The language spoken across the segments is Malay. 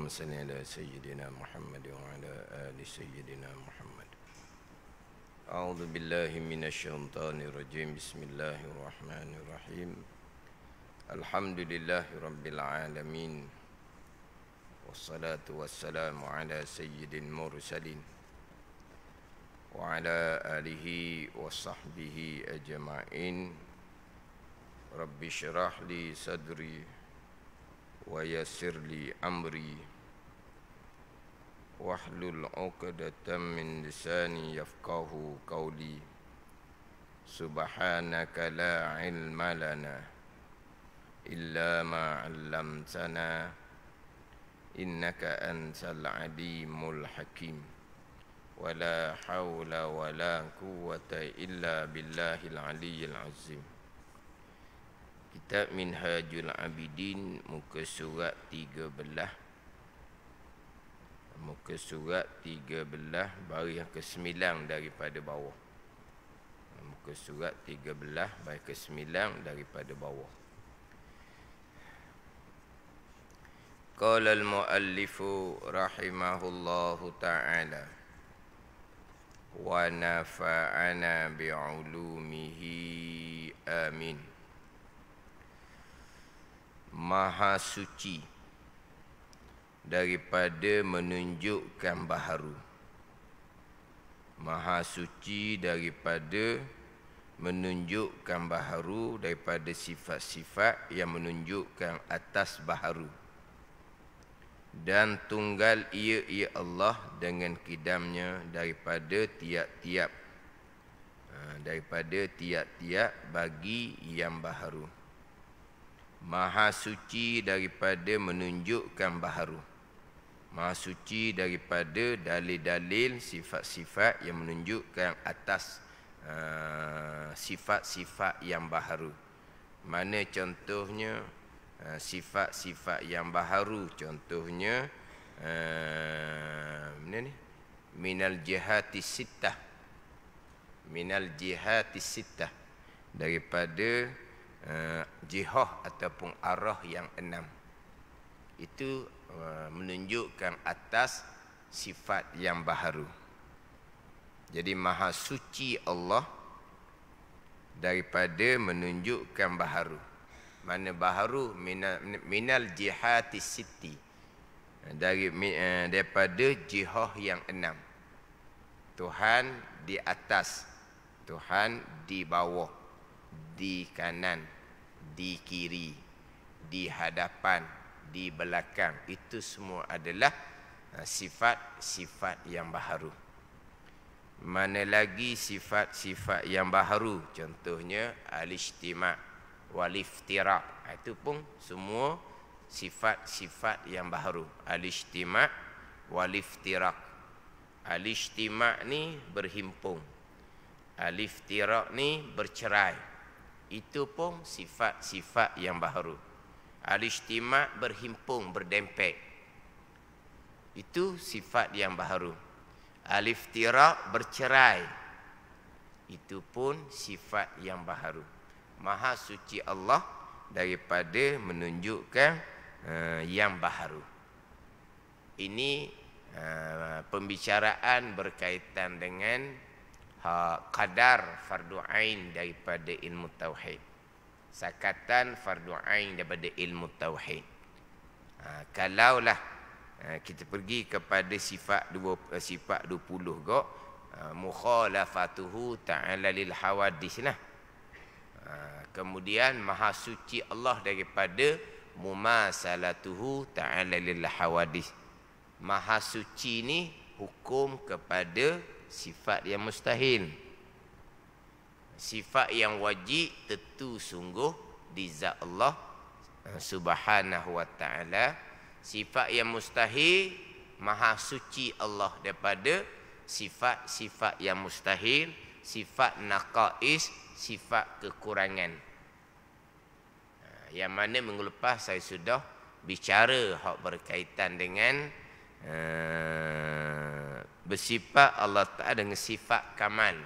اللهم صل على سيدنا محمد وعلى آل سيدنا محمد. أعوذ بالله من الشيطان الرجيم. بسم الله الرحمن الرحيم. الحمد لله رب العالمين، والصلاة والسلام على سيد المرسلين وعلى آله وصحبه أجمعين. رب اشرح لي صدري ويسر لي أمري واحلل عقدة من لساني يفقه قولي. سبحانك لا علم لنا إلا ما علمتنا إنك أنت العليم الحكيم. ولا حول ولا قوة إلا بالله العلي العظيم. Kitab Minhajul Abidin, muka surat 13. Muka surat 13, baris yang ke-9 daripada bawah. Muka surat 13, baris ke-9 daripada bawah. Qala al-muallifu rahimahullahu ta'ala wa nafa'ana bi'ulumihi amin. Maha suci daripada menunjukkan baharu. Maha suci daripada menunjukkan baharu, daripada sifat-sifat yang menunjukkan atas baharu. Dan tunggal ia Allah dengan kidamnya daripada tiap-tiap bagi yang baharu. Maha suci daripada menunjukkan baharu. Maha suci daripada dalil-dalil sifat-sifat yang menunjukkan atas sifat-sifat yang baharu. Mana contohnya sifat-sifat yang baharu? Contohnya mana ni? Minal jihati sittah. Minal jihati sittah, daripada jihah ataupun arah yang 6. Itu menunjukkan atas sifat yang baharu. Jadi maha suci Allah daripada menunjukkan baharu. Mana baharu? Minal jihati sitti, daripada jihah yang 6. Tuhan di atas, Tuhan di bawah, di kanan, di kiri, di hadapan, di belakang. Itu semua adalah sifat-sifat yang baharu. Mana lagi sifat-sifat yang baharu? Contohnya al-ijtima' wal-iftiraq. Itu pun semua sifat-sifat yang baharu. Al-ijtima' wal-iftiraq. Al-ijtima' ni berhimpun, al-iftiraq ni bercerai. Itu pun sifat-sifat yang baharu. Al-ijtima' berhimpun, berdempet. Itu sifat yang baharu. Al-iftiraq bercerai. Itu pun sifat yang baharu. Maha suci Allah daripada menunjukkan yang baharu. Ini pembicaraan berkaitan dengan qadar fardu ain daripada ilmu tauhid. Sakatan fardu ain daripada ilmu tauhid. Kalaulah kita pergi kepada sifat 20 gok, mukhalafatuhu ta'ala lil hawadis lah. Kemudian maha suci Allah daripada mumasalatuhu ta'ala lil hawadis. Maha suci ni hukum kepada sifat yang mustahil. Sifat yang wajib tentu sungguh di zat Allah subhanahu wa ta'ala. Sifat yang mustahil, maha suci Allah daripada sifat-sifat yang mustahil, sifat naqais, sifat kekurangan. Yang mana minggu lepas saya sudah bicara hak berkaitan dengan bersifat Allah Ta'ala dengan sifat kamal.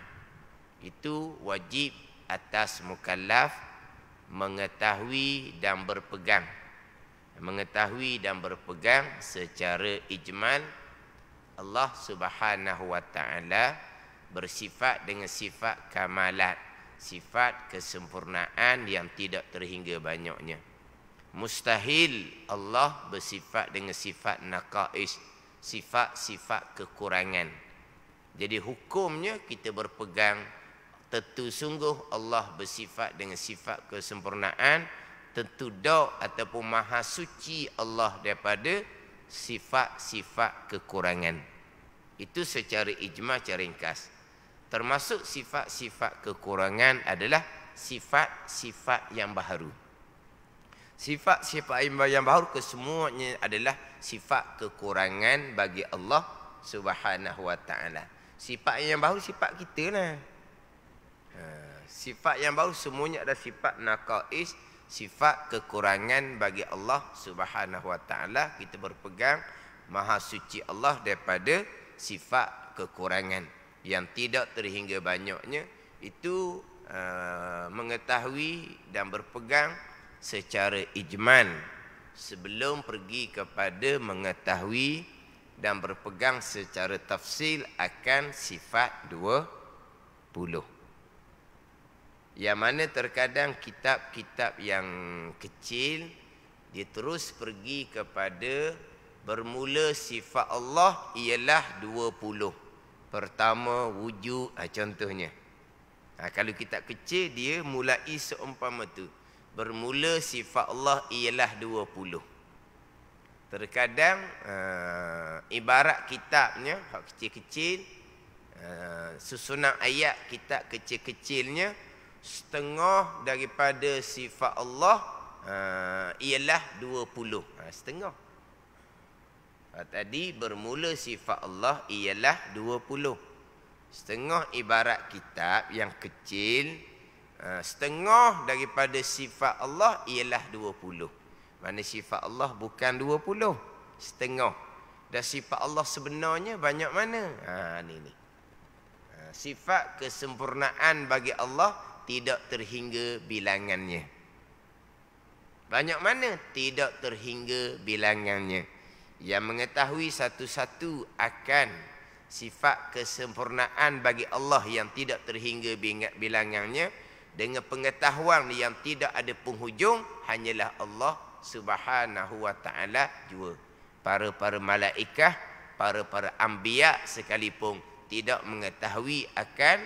Itu wajib atas mukallaf mengetahui dan berpegang Mengetahui dan berpegang secara ijmal Allah Subhanahu wa taala bersifat dengan sifat kamalat, sifat kesempurnaan yang tidak terhingga banyaknya. Mustahil Allah bersifat dengan sifat naqais, sifat-sifat kekurangan. Jadi hukumnya kita berpegang tentu sungguh Allah bersifat dengan sifat kesempurnaan, tentu dak ataupun maha suci Allah daripada sifat-sifat kekurangan. Itu secara ijma, secara ringkas. Termasuk sifat-sifat kekurangan adalah sifat-sifat yang baharu. Sifat-sifat yang baharu kesemuanya adalah sifat kekurangan bagi Allah Subhanahu wa taala. Sifat yang baharu sifat kita lah. Sifat yang baharu semuanya adalah sifat naqais, sifat kekurangan bagi Allah Subhanahu wa taala. Kita berpegang maha suci Allah daripada sifat kekurangan yang tidak terhingga banyaknya. Itu mengetahui dan berpegang secara ijmal sebelum pergi kepada mengetahui dan berpegang secara tafsil akan sifat 20. Yang mana terkadang kitab-kitab yang kecil dia terus pergi kepada bermula sifat Allah ialah 20. Pertama wujud, contohnya. Kalau kitab kecil dia mulai seumpama tu. Bermula sifat Allah ialah 20. Terkadang ibarat kitabnya hak kecil-kecil, susunan ayat kitab kecil-kecilnya, setengah daripada sifat Allah ialah 20. Setengah. Tadi bermula sifat Allah ialah 20. Setengah ibarat kitab yang kecil, setengah daripada sifat Allah ialah 20. Mana sifat Allah bukan 20, setengah. Dan sifat Allah sebenarnya banyak mana? Ni. Sifat kesempurnaan bagi Allah tidak terhingga bilangannya. Banyak mana? Tidak terhingga bilangannya. Yang mengetahui satu-satu akan sifat kesempurnaan bagi Allah yang tidak terhingga bilangannya dengan pengetahuan yang tidak ada penghujung hanyalah Allah Subhanahu wa taala jua. Para malaikat, para anbiya sekalipun tidak mengetahui akan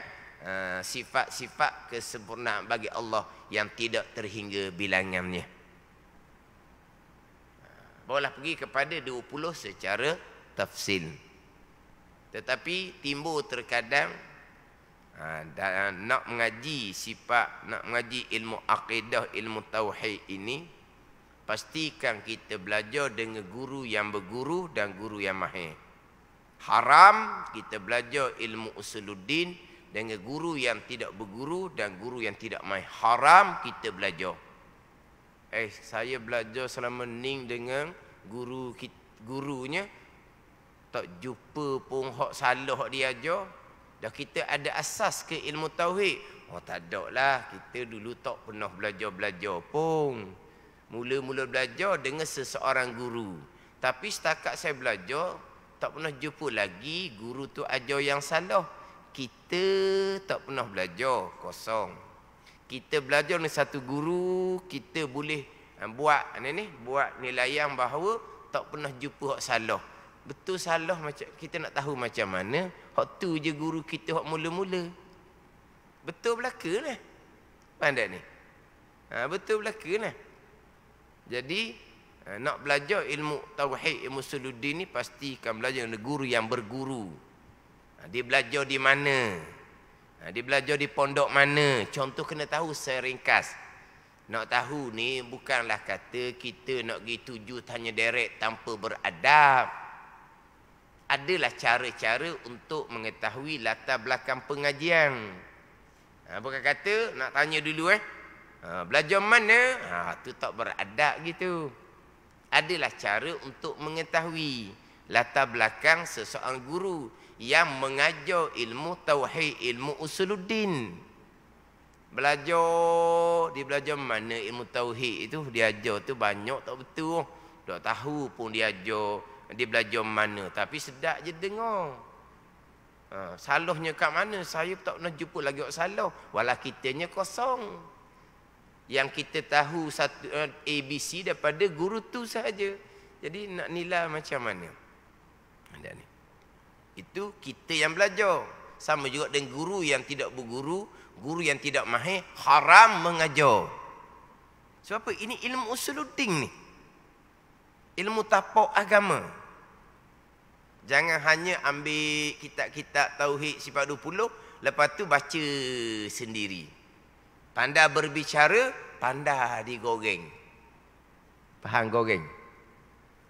sifat-sifat kesempurnaan bagi Allah yang tidak terhingga bilangannya. Boleh pergi kepada 20 secara tafsil. Tetapi timbul terkadang nak mengaji sifat, nak mengaji ilmu akidah, ilmu tauhid ini, pastikan kita belajar dengan guru yang berguru dan guru yang mahir. Haram kita belajar ilmu usuluddin dengan guru yang tidak berguru dan guru yang tidak mahir. Haram kita belajar. Saya belajar selama ni dengan gurunya, tak jumpa pun hak salah hak dia ajar. Dah kita ada asas ke ilmu tauhid. Tak ada lah. Kita dulu tak pernah belajar pun. Mula-mula belajar dengan seseorang guru. Tapi setakat saya belajar, tak pernah jumpa lagi guru tu ajar yang salah. Kita tak pernah belajar, kosong. Kita belajar dengan satu guru, kita boleh buat nilaian bahawa tak pernah jumpa hak salah. Betul salah macam kita nak tahu macam mana. Hak tu je guru kita hak mula-mula. Betul belaka lah. Pandai ni. Betul belaka lah. Jadi nak belajar ilmu tauhid, ilmu usuluddin ni pastikan belajar dengan guru yang berguru. Dia belajar di mana? Dia belajar di pondok mana? Contoh kena tahu secara ringkas. Nak tahu ni bukanlah kata kita nak pergi tuju tanya direct tanpa beradab. Adalah cara-cara untuk mengetahui latar belakang pengajian. Bukan kata nak tanya dulu belajar mana? Tu tak beradab gitu. Adalah cara untuk mengetahui latar belakang seseorang guru yang mengajar ilmu tauhid, ilmu usuluddin. Dia belajar mana ilmu tauhid itu, dia ajar tu banyak tak betul. Tak tahu pun dia ajar, dia belajar mana, tapi sedap je dengar. Salahnya kat mana? Saya tak pernah jumpa lagi orang salah. Walau kitanya kosong. Yang kita tahu satu ABC daripada guru tu saja. Jadi nak nilai macam mana? Ada ni. Itu kita yang belajar. Sama juga dengan guru yang tidak berguru, guru yang tidak mahir, haram mengajar. Sebab apa? Ini ilmu usuluddin ni. Ilmu tapak agama. Jangan hanya ambil kitab-kitab tauhid sifat 20, lepas tu baca sendiri. Pandai berbicara, pandai digoreng. Faham goreng?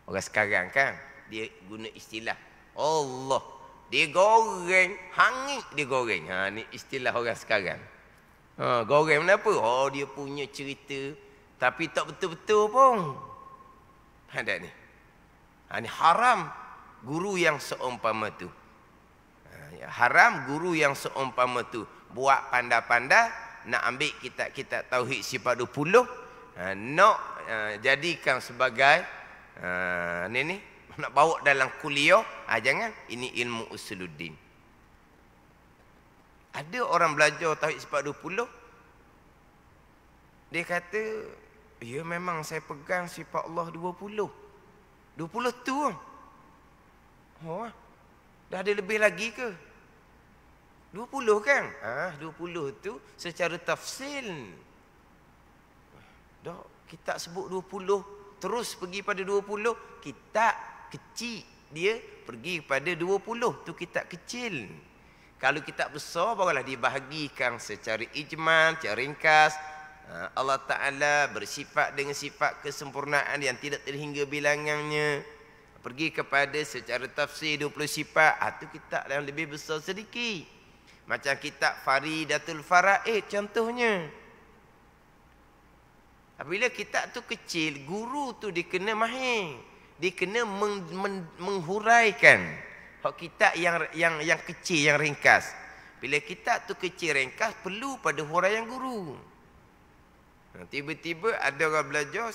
Orang sekarang kan, dia guna istilah Allah. Dia goreng, hangit dia goreng. Ni istilah orang sekarang. Goreng kenapa? Dia punya cerita, tapi tak betul-betul pun. Ada ni. Ni haram guru yang seumpama tu. Haram guru yang seumpama tu. Buat pandai-pandai nak ambil kitab-kitab tauhid sifat 20, nak jadikan sebagai ni nak bawa dalam kuliah, jangan. Ini ilmu usuluddin. Ada orang belajar tauhid sifat 20, dia kata, ya memang saya pegang sifat Allah 20. 20 tu. Dah ada lebih lagi ke? 20 kan? 20 tu secara tafsil. Dah kita sebut 20, terus pergi pada 20, kitab kecil dia pergi pada 20. Tu kitab kecil. Kalau kitab besar barulah dibahagikan secara ijmal, secara ringkas. Allah Ta'ala bersifat dengan sifat kesempurnaan yang tidak terhingga bilangannya. Pergi kepada secara tafsir 20 sifat. Tu kitab yang lebih besar sedikit. Macam kitab Faridatul Faraid contohnya. Apabila kitab tu kecil, guru tu dia kena mahir. Dia kena menghuraikan hak kitab yang kecil, yang ringkas. Bila kitab tu kecil ringkas, perlu pada huraian guru. Tiba-tiba ada orang belajar,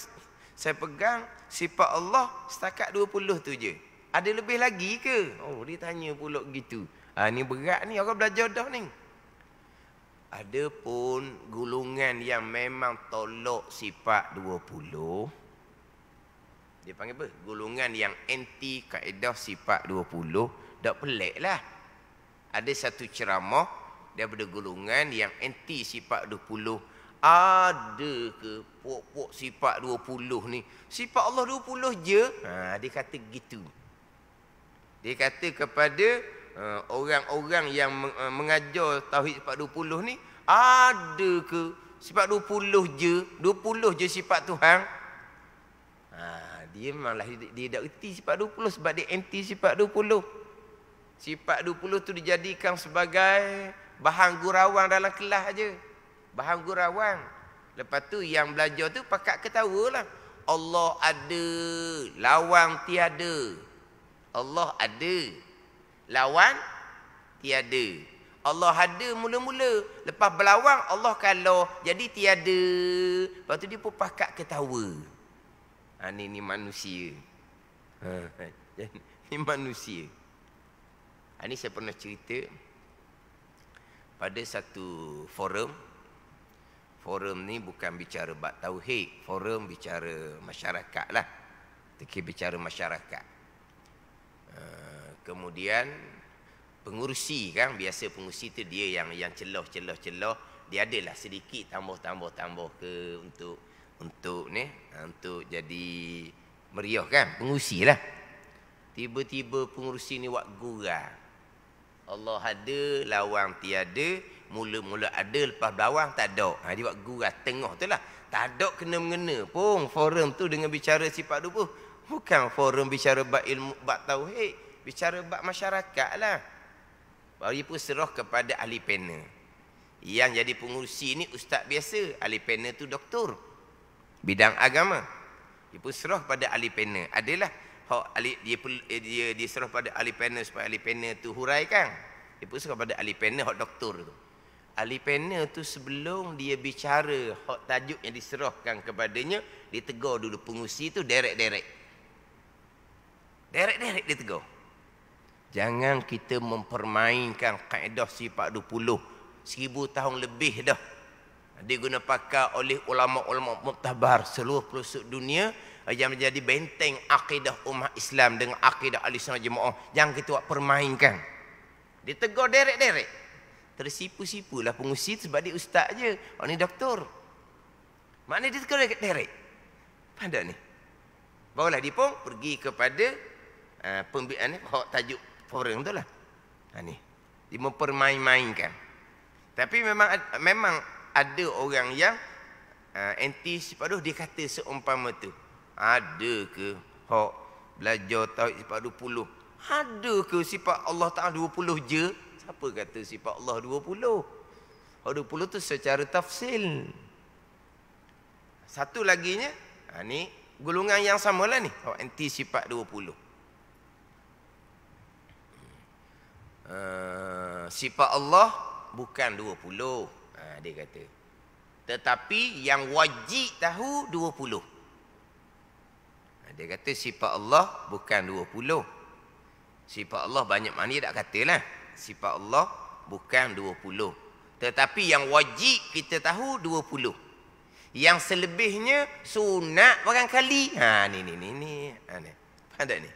saya pegang sifat Allah setakat 20 tu je. Ada lebih lagi ke? Dia tanya pula gitu. Ni berat ni, orang belajar dah ni. Ada pun golongan yang memang tolak sifat 20. Dia panggil apa? Golongan yang anti kaedah sifat 20. Tak pelik lah. Ada satu ceramah daripada golongan yang anti sifat 20. Ada ke pokok sifat 20 ni? Sifat Allah 20 je? Dia kata gitu. Dia kata kepada orang-orang yang mengajar tauhid sifat 20 ni, ada ke sifat 20 je? 20 je sifat Tuhan? Dia malah dia tak erti sifat 20 sebab dia anti sifat 20. Sifat 20 tu dijadikan sebagai bahan gurauan dalam kelas aje. Bahan gurauan. Lepas tu yang belajar tu pakat ketawa lah. Allah ada, lawan tiada. Allah ada, lawan tiada. Allah ada mula-mula, lepas berlawan Allah kalah, jadi tiada. Lepas tu dia pun pakat ketawa. Ni manusia. Ni manusia. Ni saya pernah cerita pada satu forum. Forum ni bukan bicara bab tauhid, forum bicara masyarakat lah. Kita bicara masyarakat. Kemudian pengurusi kan, biasa pengurusi tu dia yang celah. Dia adalah sedikit tambah ke untuk ni, untuk jadi meriah kan, pengurusi lah. Tiba-tiba pengurusi ni buat gurau. Allah ada, lawan tiada. Mula-mula ada, lepas belawang tak ada. Dia buat gurau tengah tu lah. Tak ada kena-mengena pun forum tu dengan bicara sifat 20. Bukan forum bicara bab ilmu, bab tauhid. Bicara bab masyarakat lah. Baru dia pun serah kepada ahli panel. Yang jadi pengurusi ni ustaz biasa. Ahli panel tu doktor bidang agama. Dia pun serah pada ahli panel. Adalah dia serah pada ahli panel supaya ahli panel tu huraikan. Dia pun serah pada ahli panel hak doktor tu. ahli panel tu sebelum dia bicara hak tajuk yang diserahkan kepadanya, dia tegur dulu pengusi tu derek-derek. Derek-derek dia tegur. Jangan kita mempermainkan kaedah sifat 20. 1000 tahun lebih dah diguna pakai oleh ulama-ulama muktabar seluruh pelosok dunia yang menjadi benteng akidah umat Islam dengan akidah ahli-sunnah jemaah. Jangan kita buat permainkan. Dia tegur derek-derek. Tersipu-sipulah pengusi sebab dia ustaz je. Orang ni doktor. Maknanya dia tegur derek-derek. Pada ni. Barulah dia pun pergi kepada pembicaraan ni, hak tajuk forum tu lah. Ni. Dia mempermain-mainkan. Tapi memang ada orang yang anti sifat 20, dia kata seumpama tu. Ada ke hak belajar tauhid sifat 20? Ada ke sifat Allah Ta'ala 20 je? Siapa kata sifat Allah 20? Hak 20 tu secara tafsil. Satu laginya, ni golongan yang samalah ni, hak anti sifat 20. Sifat Allah bukan 20. Dia kata. Tetapi yang wajib tahu 20. Dia kata sifat Allah bukan 20. Sifat Allah banyak mana dia tak katalah. Sifat Allah bukan 20. Tetapi yang wajib kita tahu 20. Yang selebihnya sunat barangkali. Ni. Ada ni.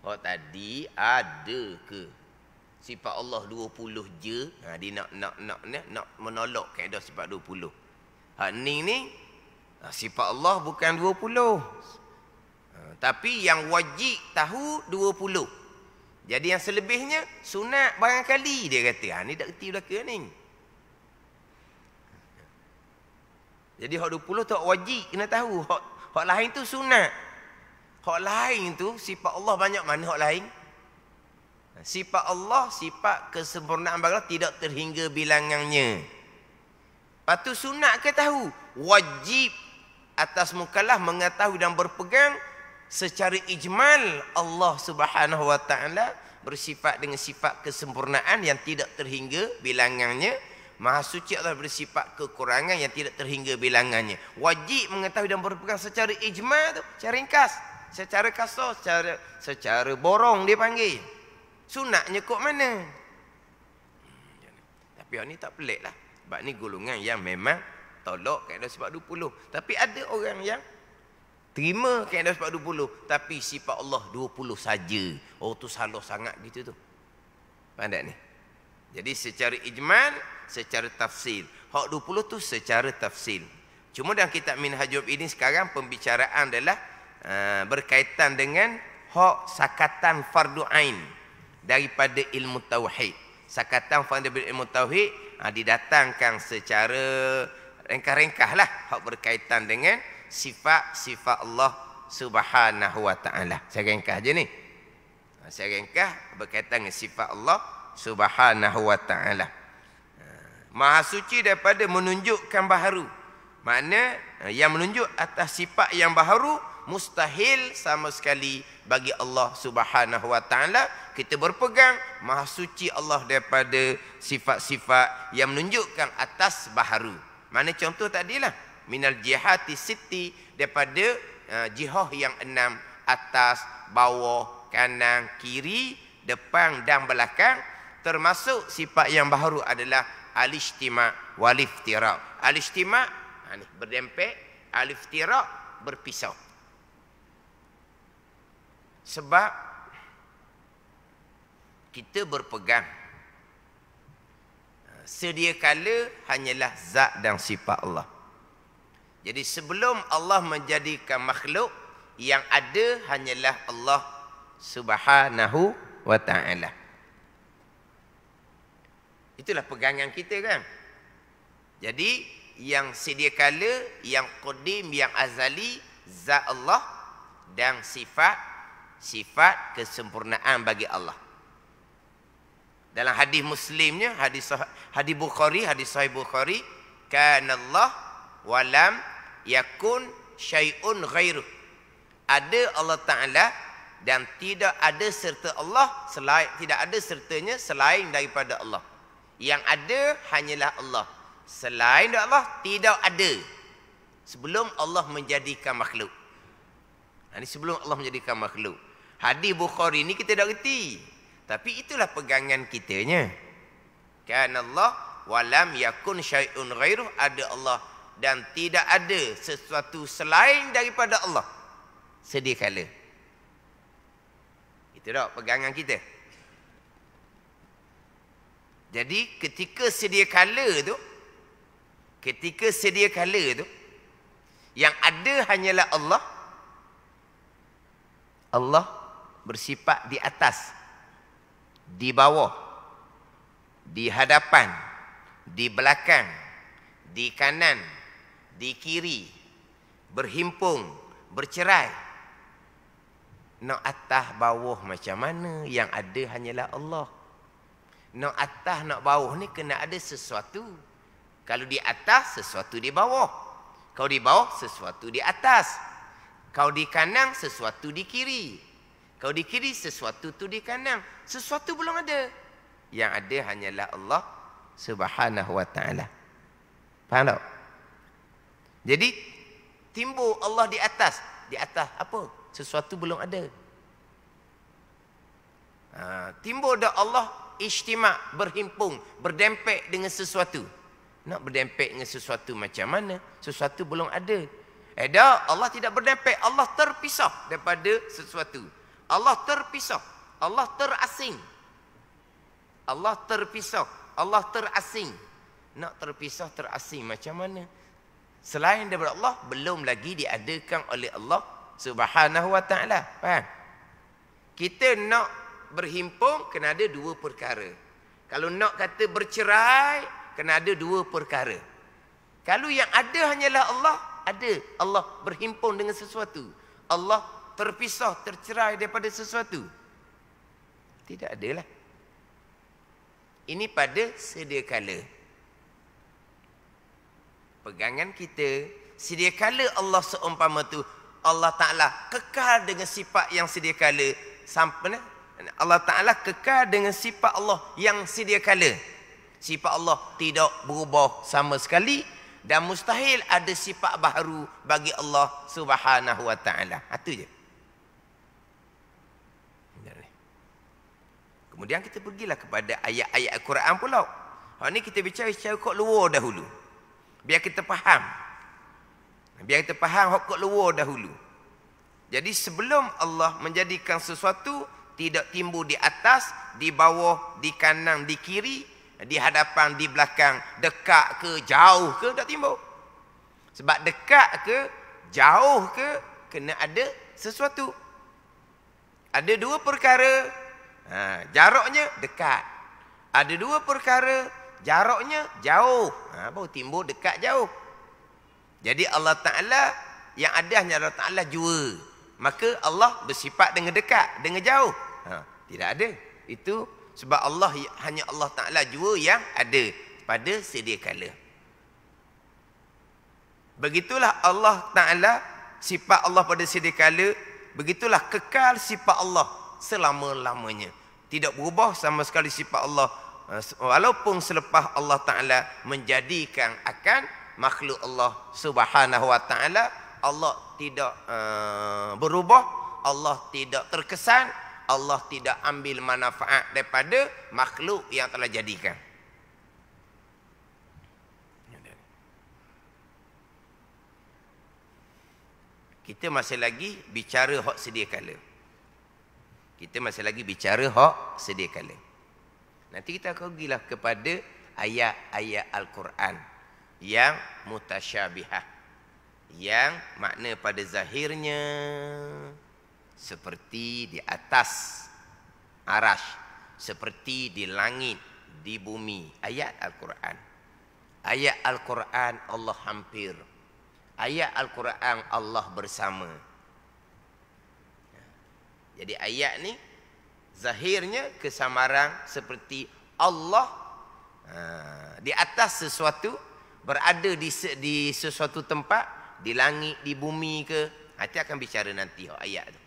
Oh tadi ada ke sifat Allah 20 je? Dia nak menolak kaedah sifat 20. Ni sifat Allah bukan 20. Tapi yang wajib tahu 20. Jadi yang selebihnya sunat barangkali, dia kata. Ni tak kerti belaka ni. Jadi hak 20 tu wajib kena tahu. Hak lain tu sunat. Hak lain tu sifat Allah banyak mana hak lain? Sifat Allah, sifat kesempurnaan bagi Allah tidak terhingga bilangannya. Lepas tu sunat ke tahu? Wajib atas mukallaf mengetahui dan berpegang secara ijmal Allah Subhanahu wa taala bersifat dengan sifat kesempurnaan yang tidak terhingga bilangannya. Maha suci Allah bersifat kekurangan yang tidak terhingga bilangannya. Wajib mengetahui dan berpegang secara ijmal tu, secara ringkas, secara kasar, secara borong dia panggil. Sunatnya kok mana? Tapi orang ni tak pelik lah. Sebab ni golongan yang memang tolak kaedah sifat 20. Tapi ada orang yang terima kaedah sifat 20. Tapi sifat Allah 20 saja. Oh tu salah sangat gitu tu. Pandai ni. Jadi secara ijmal, secara tafsil. Hak 20 tu secara tafsil. Cuma dalam kitab Minhajul ini sekarang pembicaraan adalah berkaitan dengan hak sakatan fardu ain daripada ilmu tauhid. Sakatan fardu ilmu tauhid didatangkan secara ringkas-ringkas lah hak berkaitan dengan sifat-sifat Allah Subhanahu wa taala. Saya ringkas je ni. Saya ringkas berkaitan dengan sifat Allah Subhanahu wa taala. Maha suci daripada menunjukkan baharu. Makna yang menunjuk atas sifat yang baharu mustahil sama sekali bagi Allah Subhanahu wa taala kita berpegang maha suci Allah daripada sifat-sifat yang menunjukkan atas baharu. Mana contoh tadilah minal jihati sitti, daripada jihah yang 6, atas, bawah, kanan, kiri, depan dan belakang. Termasuk sifat yang baharu adalah al-ijtima' wal iftira'. Al-ijtima' ni berdempet, al-iftira' berpisah. Sebab kita berpegang sedia kala hanyalah zat dan sifat Allah. Jadi sebelum Allah menjadikan makhluk, yang ada hanyalah Allah Subhanahu wa taala. Itulah pegangan kita kan. Jadi yang sedia kala, yang qadim, yang azali, zat Allah dan sifat kesempurnaan bagi Allah. Dalam hadis Muslimnya, hadis Bukhari, hadis Sahih Bukhari, kana Allah wa lam yakun syai'un ghairuh. Ada Allah Taala dan tidak ada serta Allah selain, tidak ada sertanya selain daripada Allah. Yang ada hanyalah Allah. Selain Allah tidak ada. Sebelum Allah menjadikan makhluk. Ini sebelum Allah menjadikan makhluk. Hadis Bukhari ni kita dah reti. Tapi itulah pegangan kitanya. Kana Allah walam yakun syai'un ghairuh, ada Allah dan tidak ada sesuatu selain daripada Allah sedia kala. Itu dah pegangan kita. Jadi ketika sedia kala tu, yang ada hanyalah Allah. Allah bersifat di atas, di bawah, di hadapan, di belakang, di kanan, di kiri, berhimpun, bercerai. Nak atas bawah macam mana? Yang ada hanyalah Allah. Nak atas nak bawah ni kena ada sesuatu. Kalau di atas, sesuatu di bawah. Kalau di bawah, sesuatu di atas. Kalau di kanan, sesuatu di kiri. Kalau di kiri, sesuatu tu di kanan. Sesuatu belum ada. Yang ada hanyalah Allah Subhanahu wa ta'ala. Faham tak? Jadi timbul Allah di atas. Di atas apa? Sesuatu belum ada. Timbul dah Allah ijtima', berhimpun, berdempek dengan sesuatu. Nak berdempek dengan sesuatu macam mana? Sesuatu belum ada. Dah, Allah tidak berdempek. Allah terpisah daripada sesuatu. Allah terpisah. Allah terasing. Allah terpisah. Allah terasing. Nak terpisah, terasing macam mana? Selain daripada Allah, belum lagi diadakan oleh Allah Subhanahu wa ta'ala. Faham? Kita nak berhimpun, kena ada dua perkara. Kalau nak kata bercerai, kena ada dua perkara. Kalau yang ada hanyalah Allah, ada Allah berhimpun dengan sesuatu. Allah terpisah, tercerai daripada sesuatu. Tidak adalah. Ini pada sedia kala. Pegangan kita, sedia kala Allah seumpama tu, Allah Ta'ala kekal dengan sifat yang sedia kala. Sampai Allah Ta'ala kekal dengan sifat Allah yang sedia kala. Sifat Allah tidak berubah sama sekali dan mustahil ada sifat baru bagi Allah Subhanahu wa ta'ala. Itu je. Kemudian kita pergilah kepada ayat-ayat Al-Quran pula. Hak ni kita bicara secara kok luar dahulu. Biar kita faham. Biar kita faham hak kok luar dahulu. Jadi sebelum Allah menjadikan sesuatu, tidak timbul di atas, di bawah, di kanan, di kiri, di hadapan, di belakang, dekat ke, jauh ke, tak timbul. Sebab dekat ke, jauh ke, kena ada sesuatu. Ada dua perkara, jaraknya dekat. Ada dua perkara, jaraknya jauh. Baru timbul dekat, jauh. Jadi Allah Ta'ala, yang ada hanya Allah Ta'ala jua. Maka Allah bersifat dengan dekat, dengan jauh. Tidak ada. Itu sebab Allah hanya Allah Ta'ala jua yang ada pada sedia kala. Begitulah Allah Ta'ala, sifat Allah pada sedia kala. Begitulah kekal sifat Allah selama-lamanya. Tidak berubah sama sekali sifat Allah. Walaupun selepas Allah Ta'ala menjadikan akan makhluk Allah Subhanahu wa ta'ala, Allah tidak berubah, Allah tidak terkesan, Allah tidak ambil manfaat daripada makhluk yang telah jadikan. Kita masih lagi bicara hak sedia kala. Kita masih lagi bicara hak sedia kala. Nanti kita akan pergilah kepada ayat-ayat Al-Quran yang mutasyabihah, yang makna pada zahirnya seperti di atas arash, seperti di langit, di bumi. Ayat Al-Quran. Ayat Al-Quran Allah hampir. Ayat Al-Quran Allah bersama. Jadi ayat ni zahirnya kesamaran seperti Allah di atas sesuatu, berada di sesuatu tempat, di langit, di bumi ke. Nanti akan bicara nanti ayat tu.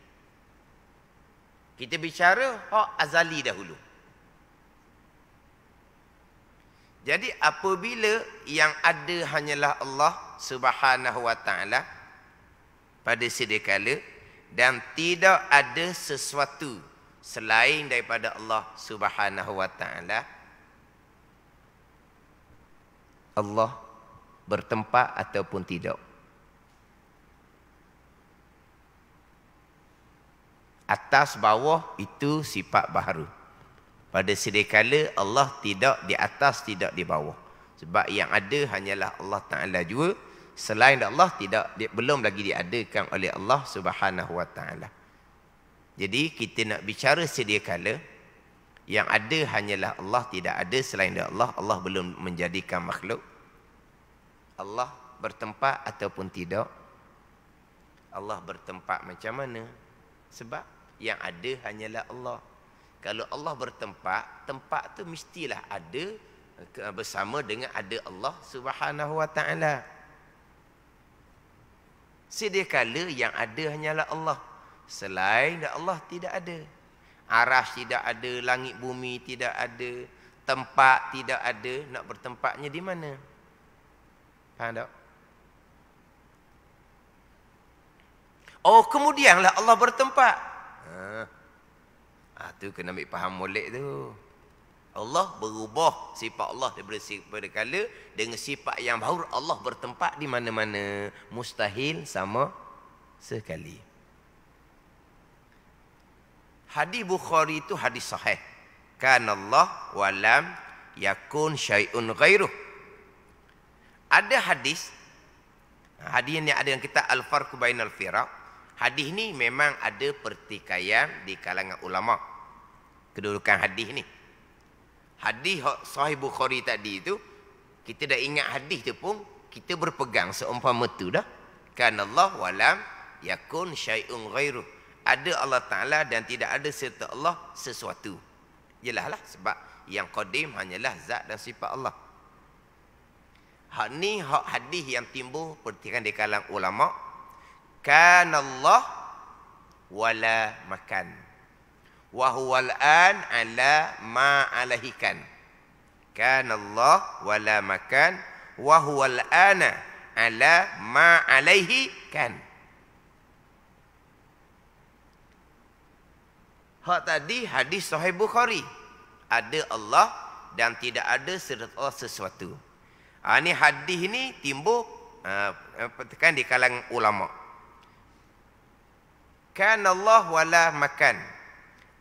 Kita bicara hak azali dahulu. Jadi apabila yang ada hanyalah Allah Subhanahu wa taala pada sedia kala dan tidak ada sesuatu selain daripada Allah Subhanahu wa taala, Allah bertempat ataupun tidak. Atas bawah itu sifat baharu. Pada sedia kala Allah tidak di atas, tidak di bawah. Sebab yang ada hanyalah Allah Ta'ala juga. Selain Allah belum lagi diadakan oleh Allah Subhanahu wa taala. Jadi kita nak bicara sedia kala yang ada hanyalah Allah, tidak ada selain Allah. Allah belum menjadikan makhluk. Allah bertempat ataupun tidak. Allah bertempat macam mana? Sebab yang ada hanyalah Allah. Kalau Allah bertempat, tempat tu mestilah ada bersama dengan ada Allah Subhanahu wa taala. Sedia kala yang ada hanyalah Allah. Selain Allah tidak ada. Arasy tidak ada, langit bumi tidak ada, tempat tidak ada. Nak bertempatnya di mana? Faham tak? Oh, kemudianlah Allah bertempat. Tu kena ambil faham molek tu. Allah berubah sifat Allah daripada kala dengan sifat yang baru. Allah bertempat di mana-mana. Mustahil sama sekali. Hadis Bukhari itu hadis sahih. Kana Allah wa lam yakun syai'un ghairuh. Ada hadis ni ada yang kita al-farqu bainal firaq. Hadis ni memang ada pertikaian di kalangan ulama. Kedudukan hadis ni. Hadis sahih Bukhari tadi itu, kita dah ingat hadis tu pun, kita berpegang seumpama tu dah. Kana Allah wa lam yakun syai'un ghairuh. Ada Allah Ta'ala dan tidak ada serta Allah sesuatu. Jelaslah sebab yang qadim hanyalah zat dan sifat Allah. Hak ni hak hadis yang timbul pertikaian di kalangan ulama. Kana Allah wala makan. Wa huwal an ala ma alaihi kan. Kana Allah wala makan wa huwal ana ala ma alaihi kan. Hak tadi hadis sahih Bukhari. Ada Allah dan tidak ada serta Allah sesuatu. Ini hadis ni timbul pertikaian di kalangan ulama. Kana Allah wala makan.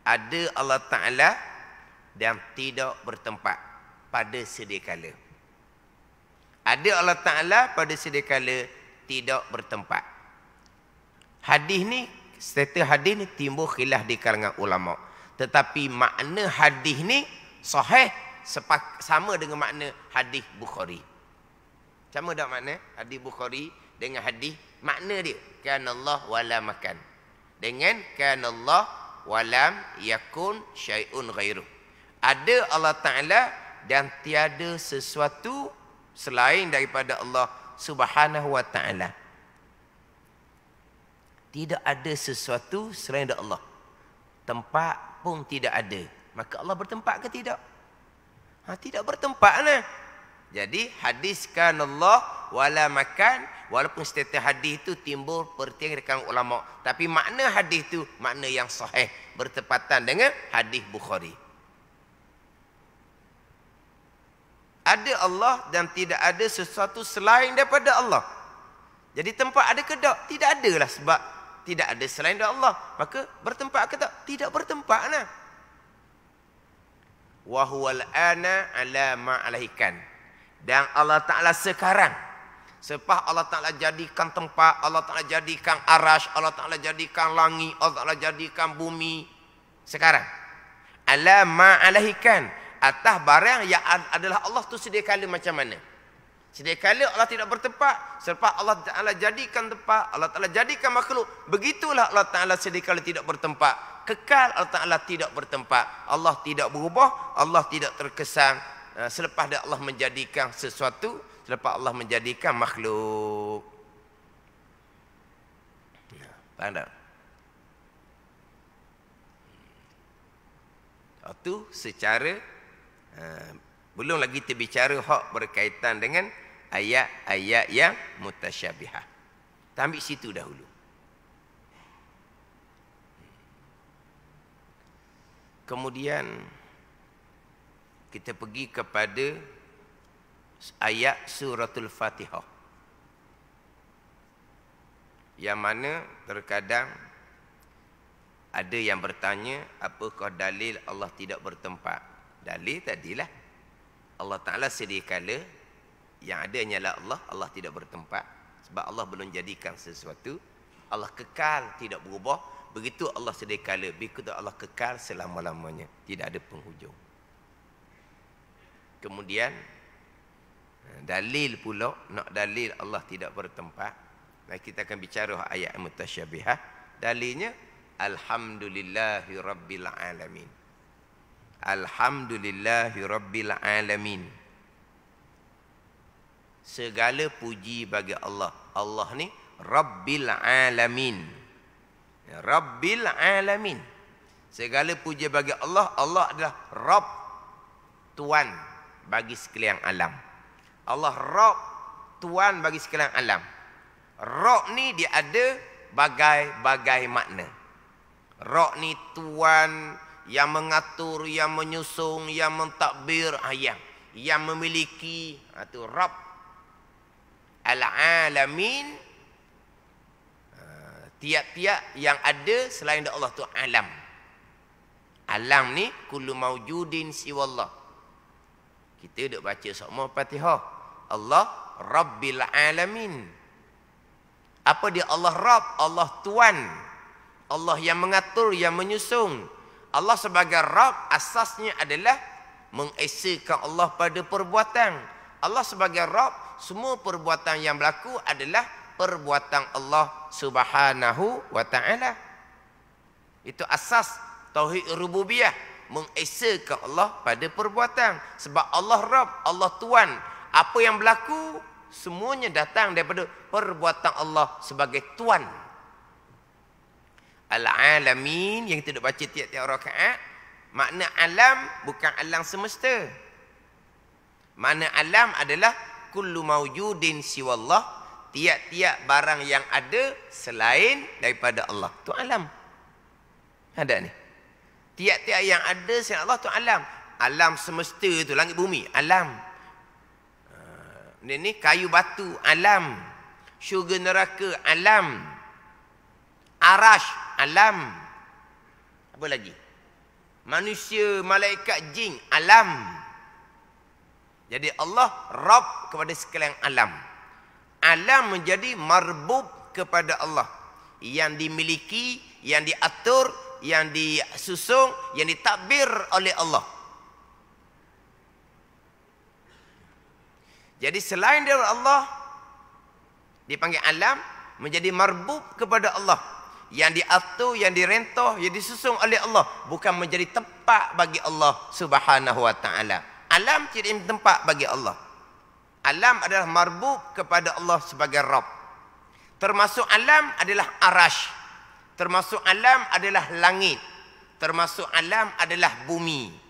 Ada Allah Ta'ala dan tidak bertempat pada sedia kala. Ada Allah Ta'ala pada sedia kala tidak bertempat. Hadis ni, status hadis ni timbul khilaf di kalangan ulama. Tetapi makna hadis ni sahih sama dengan makna hadis Bukhari. Sama tak makna hadis Bukhari dengan hadis, makna dia kana Allah wala makan. Dengan kana Allah walam yakun syai'un ghairuh. Ada Allah Ta'ala dan tiada sesuatu selain daripada Allah Subhanahu wa ta'ala. Tidak ada sesuatu selain daripada Allah. Tempat pun tidak ada. Maka Allah bertempat ke tidak? Tidak bertempat lah. Jadi hadis kana Allah wala makan, walaupun status hadis itu timbul pertikaian dengan ulama, tapi makna hadis itu makna yang sahih, bertepatan dengan hadis Bukhari. Ada Allah dan tidak ada sesuatu selain daripada Allah. Jadi tempat ada ke tak? Tidak ada lah, sebab tidak ada selain daripada Allah. Maka bertempat ke tak? Tidak bertempat lah. Wa huwal ana ala ma alaikan. Dan Allah Ta'ala sekarang, selepas Allah Ta'ala jadikan tempat, Allah Ta'ala jadikan arasy, Allah Ta'ala jadikan langit, Allah Ta'ala jadikan bumi, sekarang ala ma alaikan, atas barang yang adalah Allah tu sedia kala macam mana. Sedia kala Allah tidak bertempat. Selepas Allah Ta'ala jadikan tempat, Allah Ta'ala jadikan makhluk, begitulah Allah Ta'ala sedia kala tidak bertempat. Kekal Allah Ta'ala tidak bertempat. Allah tidak berubah, Allah tidak terkesan. Selepas Allah menjadikan sesuatu, selepas Allah menjadikan makhluk. Faham tak? Itu secara belum lagi terbicara hak berkaitan dengan ayat-ayat yang mutasyabihah. Kita ambil situ dahulu. Kemudian kita pergi kepada ayat suratul Fatihah. Yang mana terkadang ada yang bertanya, apakah dalil Allah tidak bertempat? Dalil tadilah Allah Ta'ala sedia kala yang ada hanyalah Allah, Allah tidak bertempat. Sebab Allah belum jadikan sesuatu. Allah kekal, tidak berubah. Begitu Allah sedia kala, begitu Allah kekal selama-lamanya, tidak ada penghujung. Kemudian dalil pula, nak dalil Allah tidak bertempat. Nah, kita akan bicara ayat mutasyabihah. Dalilnya alhamdulillahi rabbil alamin. Alhamdulillahi rabbil alamin. Segala puji bagi Allah. Allah ni rabbil alamin. Rabbil alamin. Segala puji bagi Allah. Allah adalah Rabb, Tuan bagi sekalian alam. Allah Rabb, Tuan bagi sekalian alam. Rabb ni dia ada bagai-bagai makna. Rabb ni Tuan yang mengatur, yang menyusung, yang mentadbir, yang memiliki. Itu Rabb. Al-alamin, tiap-tiap yang ada selain Allah tu alam. Alam ni kullu maujudin siwallah. Kita duk baca semua Fatihah. Allah Rabbil alamin. Apa dia Allah Rabb? Allah Tuan. Allah yang mengatur, yang menyusung. Allah sebagai Rabb asasnya adalah mengesakan Allah pada perbuatan. Allah sebagai Rabb, semua perbuatan yang berlaku adalah perbuatan Allah Subhanahu wa ta'ala. Itu asas tauhid rububiyah, mengesakan Allah pada perbuatan. Sebab Allah Rabb, Allah Tuan. Apa yang berlaku semuanya datang daripada perbuatan Allah sebagai Tuan. Al-alamin yang kita baca tiap-tiap rakaat, makna alam bukan alam semesta. Makna alam adalah kullu maujudin siwallah, tiap-tiap barang yang ada selain daripada Allah. Tu alam. Ada ni. Tiap-tiap yang ada selain Allah tu alam. Alam semesta tu, langit bumi, alam. Ini kayu batu, alam. Syurga neraka, alam. Arash, alam. Apa lagi? Manusia, malaikat, jin, alam. Jadi Allah Rabb kepada sekalian alam. Alam menjadi marbub kepada Allah. Yang dimiliki, yang diatur, yang disusung, yang ditadbir oleh Allah. Jadi selain daripada Allah, dipanggil alam, menjadi marbub kepada Allah. Yang diatur, yang direntah, yang disusung oleh Allah. Bukan menjadi tempat bagi Allah Subhanahu wa ta'ala. Alam tidak menjadi tempat bagi Allah. Alam adalah marbub kepada Allah sebagai Rabb. Termasuk alam adalah arash. Termasuk alam adalah langit. Termasuk alam adalah bumi.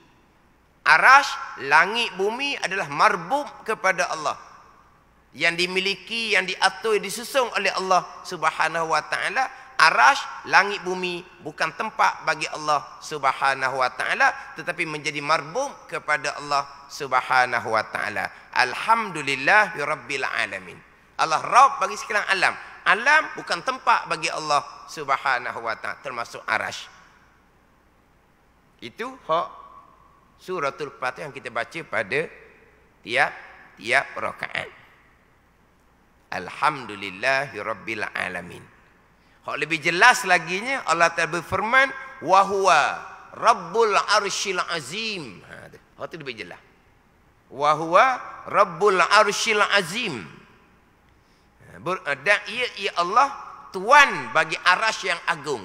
Arash, langit, bumi adalah marbub kepada Allah. Yang dimiliki, yang diatur, disusung oleh Allah Subhanahu wa ta'ala. Arash, langit, bumi bukan tempat bagi Allah Subhanahu wa ta'ala, tetapi menjadi marbub kepada Allah Subhanahu wa ta'ala. Alhamdulillahi rabbil alamin. Allah Rabb bagi sekalian alam. Alam bukan tempat bagi Allah Subhanahu wa ta'ala, termasuk arash. Itu hak suratul Fatihah yang kita baca pada tiap rakaat. Alhamdulillahi rabbil alamin. Hak lebih jelas laginya Allah Ta'ala berfirman, wa huwa rabbul arsyil azim. Hak itu lebih jelas. Wa huwa rabbul arsyil azim. Dan ia Allah Tuan bagi arasy yang agung.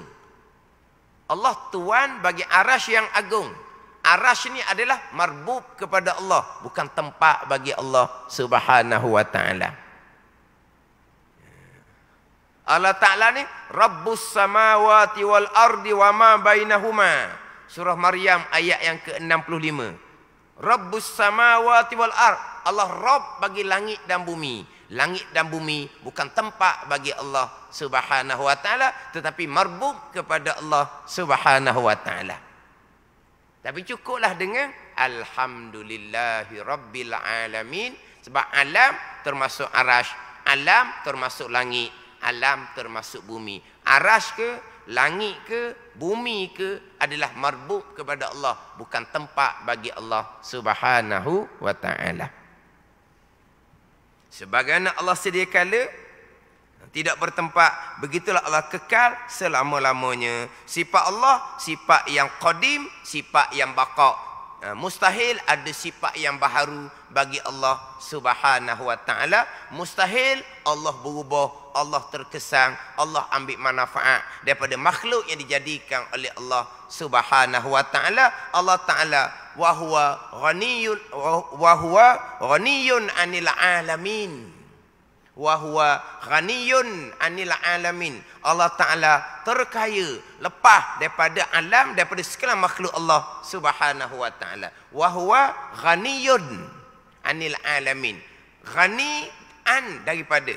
Allah Tuan bagi arasy yang agung. Arasy ini adalah marbub kepada Allah, bukan tempat bagi Allah Subhanahu wa ta'ala. Allah Ta'ala ni Rabbus samawati wal ardi wa ma bainahuma. Surah Maryam ayat yang ke-65. Rabbus samawati wal ard. Allah Rabb bagi langit dan bumi. Langit dan bumi bukan tempat bagi Allah Subhanahu wa taala, tetapi marbub kepada Allah Subhanahu wa taala. Tapi cukuplah dengan alhamdulillahi rabbil alamin, sebab alam termasuk arash, alam termasuk langit, alam termasuk bumi. Arash ke, langit ke, bumi ke adalah marbub kepada Allah, bukan tempat bagi Allah Subhanahu wa taala. Sebagaimana Allah sedia kala tidak bertempat, begitulah Allah kekal selama-lamanya. Sifat Allah sifat yang qadim, sifat yang baqa. Mustahil ada sifat yang baharu bagi Allah Subhanahu wa taala. Mustahil Allah berubah, Allah terkesan, Allah ambil manfaat daripada makhluk yang dijadikan oleh Allah Subhanahu wa taala. Allah taala wa huwa ghaniyun 'anil 'alamin. Wa huwa ghaniyun 'anil 'alamin. Allah taala terkaya, lepas daripada alam, daripada segala makhluk Allah Subhanahu wa taala. Wa huwa ghaniyun 'anil 'alamin. Ghani an daripada,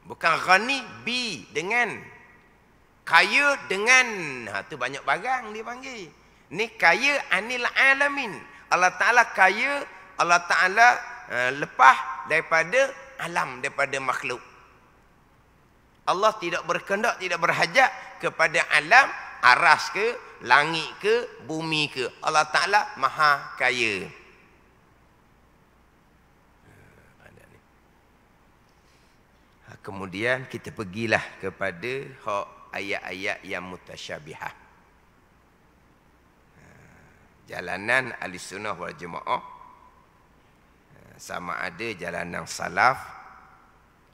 bukan ghani bi dengan, kaya dengan. Tu banyak barang dia panggil. Ni kaya anil alamin. Allah Ta'ala kaya, Allah Ta'ala lepas daripada alam, daripada makhluk. Allah tidak berkehendak, tidak berhajat kepada alam, aras ke, langit ke, bumi ke. Allah Ta'ala maha kaya. Kemudian kita pergilah kepada ayat-ayat yang mutasyabihah. Jalanan Ahlussunnah wal Jamaah sama ada jalanan salaf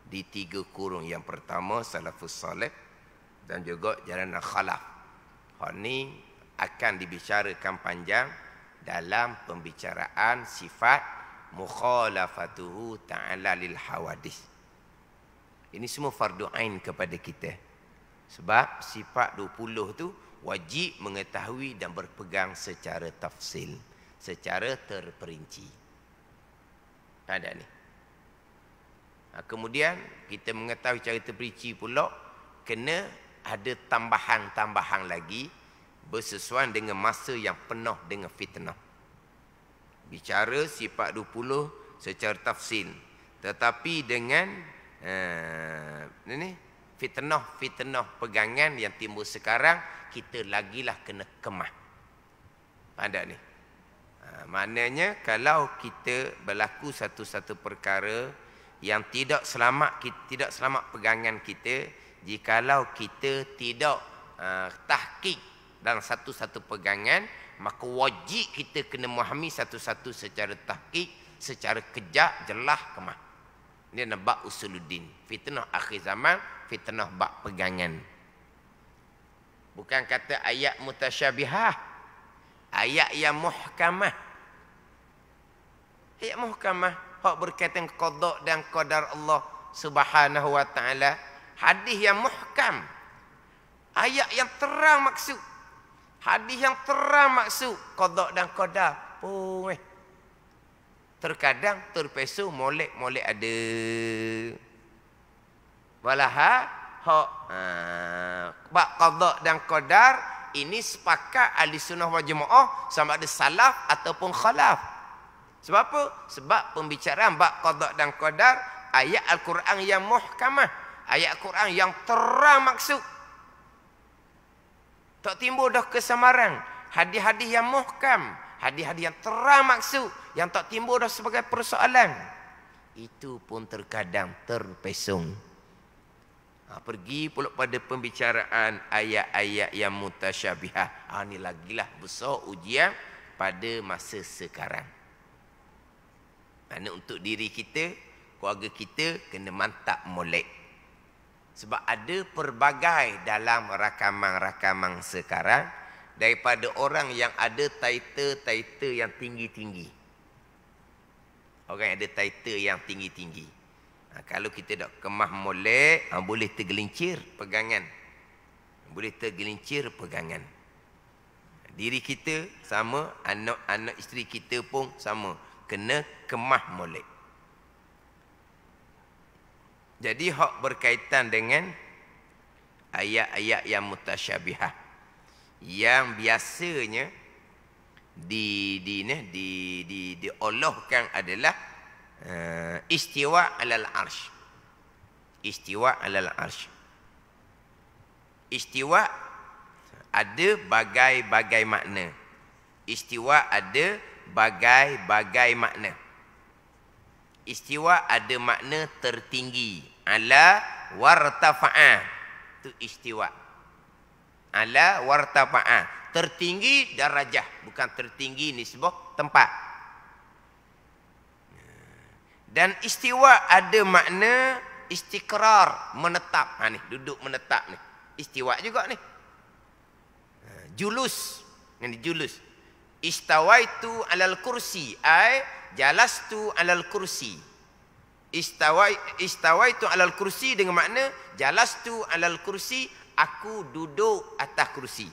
di 3 kurung. Yang pertama salafus salih dan juga jalanan khalaf. Hal ni akan dibicarakan panjang dalam pembicaraan sifat mukhalafatuhu ta'ala lil hawadis. Ini semua fardu ain kepada kita. Sebab sifat 20 tu wajib mengetahui dan berpegang secara tafsil, secara terperinci. Ada ni. Kemudian kita mengetahui secara terperinci pula, kena ada tambahan-tambahan lagi bersesuaian dengan masa yang penuh dengan fitnah. Bicara sifat 20 secara tafsil, tetapi dengan fitnah pegangan yang timbul sekarang, kita lagilah kena kemah. Ada ni. Maknanya kalau kita berlaku satu-satu perkara yang tidak selamat pegangan kita, jikalau kita tidak tahqiq dalam satu-satu pegangan, maka wajib kita kena memahami satu-satu secara tahqiq, secara kejak, jelas, kemah. Ini bab usuluddin. Fitnah akhir zaman, fitnah bab pegangan. Bukan kata ayat mutasyabihah, ayat yang muhkamah. Ayat muhkamah hak berkaitan qada dan qadar Allah Subhanahu wa taala. Hadis yang muhkam, ayat yang terang maksud, hadis yang terang maksud qada dan qadar. Terkadang terpesu molek-molek ada. Walaha hak bab qada dan qadar ini sepakat Ahlussunnah wal Jamaah sama ada salaf ataupun khalaf. Sebab apa? Sebab pembicaraan bab qada dan qadar ayat Al-Quran yang muhkamah, ayat Al-Quran yang terang maksud. Tak timbul dah kesamaran. Hadis-hadis yang muhkam, hadis-hadis yang terang maksud, yang tak timbul dah sebagai persoalan. Itu pun terkadang terpesong. Pergi pula pada pembicaraan ayat-ayat yang mutasyabihah. Ini lagilah besar ujian pada masa sekarang. Mana untuk diri kita, keluarga kita kena mantap molek. Sebab ada pelbagai dalam rakaman-rakaman sekarang, daripada orang yang ada title-title yang tinggi-tinggi. Orang yang ada title yang tinggi-tinggi. Kalau kita tak kemah molek, boleh tergelincir pegangan. Boleh tergelincir pegangan. Diri kita sama, anak-anak isteri kita pun sama. Kena kemah molek. Jadi hak berkaitan dengan ayat-ayat yang mutasyabihah, yang biasanya diolahkan adalah istiwa alal arsh. Istiwa alal arsh. Istiwa ada bagai-bagai makna. Istiwa ada bagai-bagai makna. Istiwa ada makna tertinggi. Ala wartafa'a. Itu istiwa. Ala wartafa'a. Tertinggi darajah. Bukan tertinggi nisbah tempat. Dan istiwa ada makna istiqrar. Menetap. Ni, duduk menetap ni. Istiwa juga ni. Julus. Ini julus. Istawaitu alal kursi. Ay jalastu alal kursi. Istawaitu alal kursi dengan makna jalastu alal kursi, aku duduk atas kursi.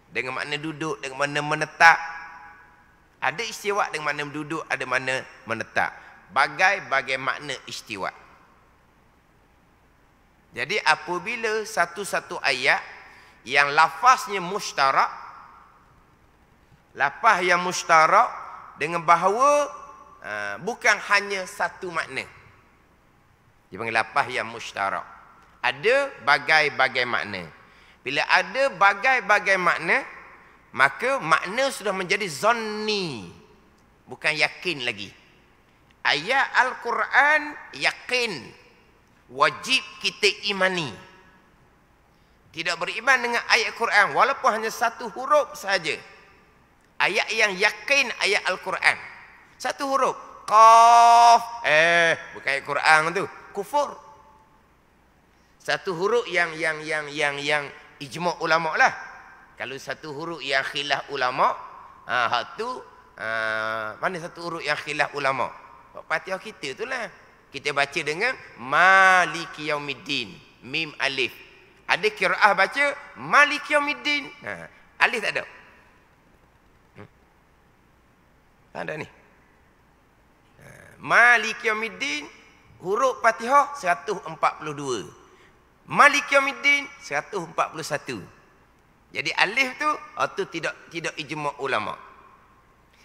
Dengan makna duduk, dengan makna menetap. Ada istiwa dengan makna duduk, ada makna menetap. Bagai-bagai makna istiwa. Jadi apabila satu-satu ayat yang lafaznya mustarak, lafaz yang mustarak dengan bahawa bukan hanya satu makna. Dia panggil lafaz yang mustarak. Ada bagai-bagai makna. Bila ada bagai-bagai makna, maka makna sudah menjadi zanni, bukan yakin lagi. Ayat Al-Quran yakin, wajib kita imani. Tidak beriman dengan ayat Quran walaupun hanya satu huruf saja. Ayat yang yakin ayat Al-Quran. Satu huruf. Qaf. Bukan ayat Quran tu. Kufur. Satu huruf yang ijma' ulama' lah. Kalau satu huruf yang khilaf ulama', hak tu mana satu huruf yang khilaf ulama'? Fatihah kita tu lah. Kita baca dengan Maliki Yaumiddin. Mim alif. Ada qiraah baca Maliki Yaumiddin. Alif tak ada. Tak ada ni. Maliki Yaumiddin, huruf Fatihah 142. Maliki Yaumiddin 141. Jadi alif tu tidak ijma' ulama.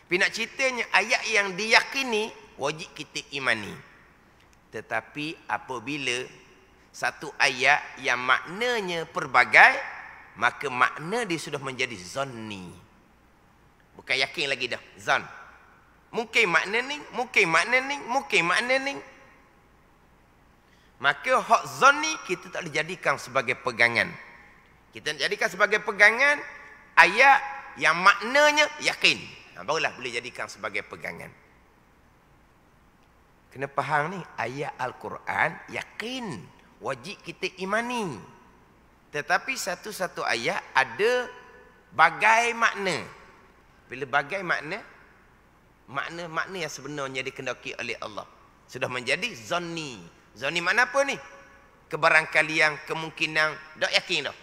Tapi nak ceritanya ayat yang diyakini wajib kita imani. Tetapi apabila satu ayat yang maknanya pelbagai, maka makna dia sudah menjadi zanni. Bukan yakin lagi dah, zan. Mungkin makna ni, mungkin makna ni, mungkin makna ni. Maka hak zanni kita tak boleh jadikan sebagai pegangan. Kita nak jadikan sebagai pegangan ayat yang maknanya yakin. Barulah boleh jadikan sebagai pegangan. Kena faham ni, ayat Al-Quran yakin, wajib kita imani. Tetapi satu-satu ayat ada bagai makna. Bila bagai makna, makna yang sebenarnya dikehendaki oleh Allah sudah menjadi zanni. Zanni makna apa ni? Kebarangkalian, kemungkinan, tak yakin dah.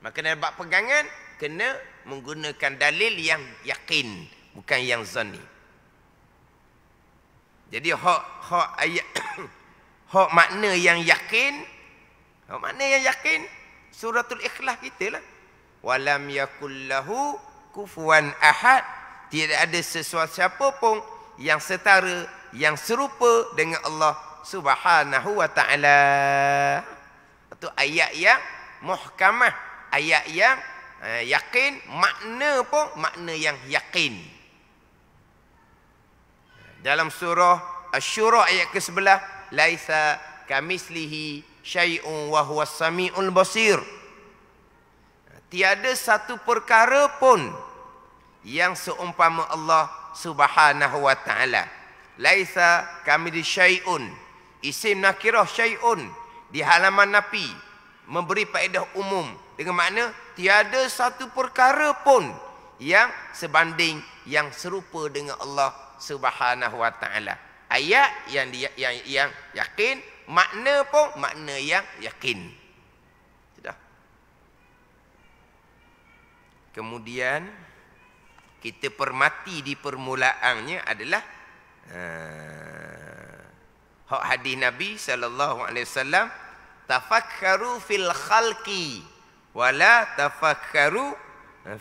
Maka nak buat pegangan, kena menggunakan dalil yang yakin, bukan yang zanni. Jadi hak ayat hak makna yang yakin, hak makna yang yakin suratul Ikhlas kita lah. Walam yakul lahu kufuwan ahad. Tidak ada sesuatu siapa pun yang setara, yang serupa dengan Allah Subhanahu wa ta'ala. Itu ayat yang muhkamah, ayat yang yakin, makna pun makna yang yakin. Dalam surah Asy-Syura ayat ke-11, laisa kamislihi syai'un wa huwas samiul basir. Tiada satu perkara pun yang seumpama Allah Subhanahu wa ta'ala. Laisa kamitslihi syai'un. Isim nakirah syai'un di halaman nafi memberi faedah umum dengan makna tiada satu perkara pun yang sebanding, yang serupa dengan Allah Subhanahu wa ta'ala. Ayat yang yakin, makna pun makna yang yakin. Sudah. Kemudian kita permati di permulaannya adalah hak hadis Nabi sallallahu alaihi wasallam, tafakkaru fil khalqi wala tafakkaru